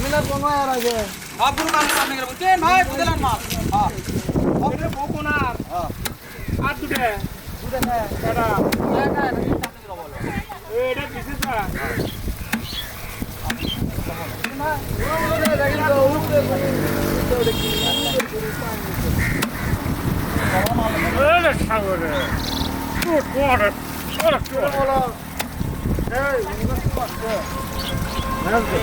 Miller কোনো আর আগে পুরো কাম আপনি করে বলছেন ভাই বুঝলেন মাছ হ্যাঁ ওরে বকুনার হ্যাঁ আর দুটো হ্যাঁ এটা এটা আপনি করে বলো এটা বিশেষ না Öyle şavırı. Dur, doğru. Doğru, doğru. Hey, nasıl baktı? Nasıl?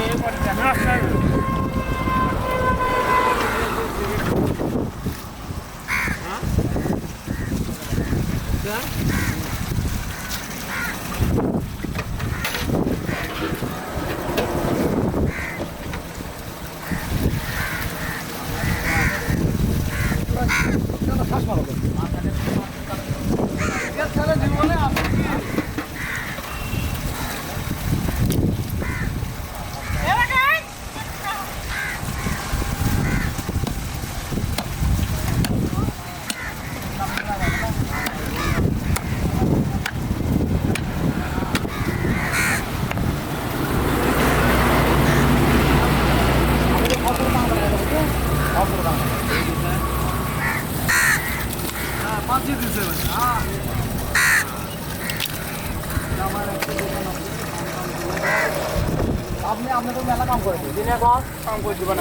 আপনি আপনাকে মেলা কাম করে দিন এখন কাম করে দিবেন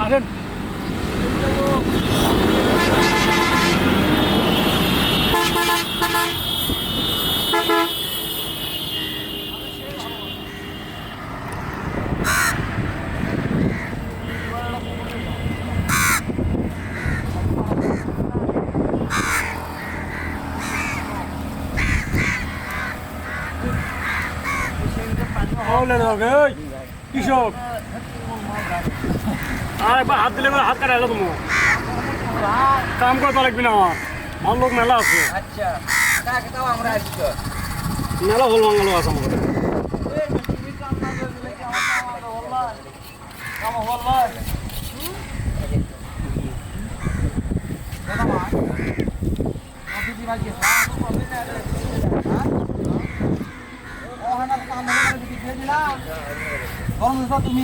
আসেন কৃষক আর একবার হাত দিলে হাত কাটা এলো তুমি কাম করতে লাগবি না আমার লোক মেলা আছে আচ্ছা কাকে তাও আমরা আসছি মেলা হল বাঙ্গালো আছে আমাদের তুমি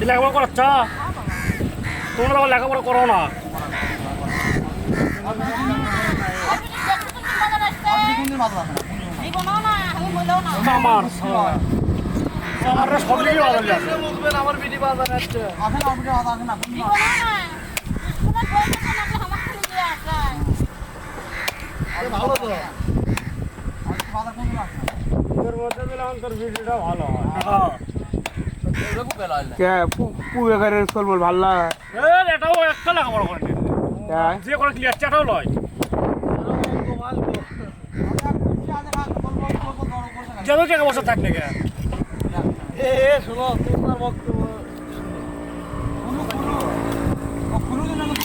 লেখাপড়া করাচ্ছা তোমরা আবার লেখাপড়া করো না আমার আমার সবই বাজার আছে আমার বিডি বাজার আসছে আসেন আপনি আসেন না ভালো তো বাজার কোন আছে তোর মধ্যে দিলে অন্তর ভিডিওটা ভালো হয় পুবেকারের স্কুল বল ভাল লাগে এটাও একটা লেখাপড়া করেন যে করে ক্লিয়ার চাটাও লয় যত টাকা বছর থাক না শোনো তোমার বক্তব্য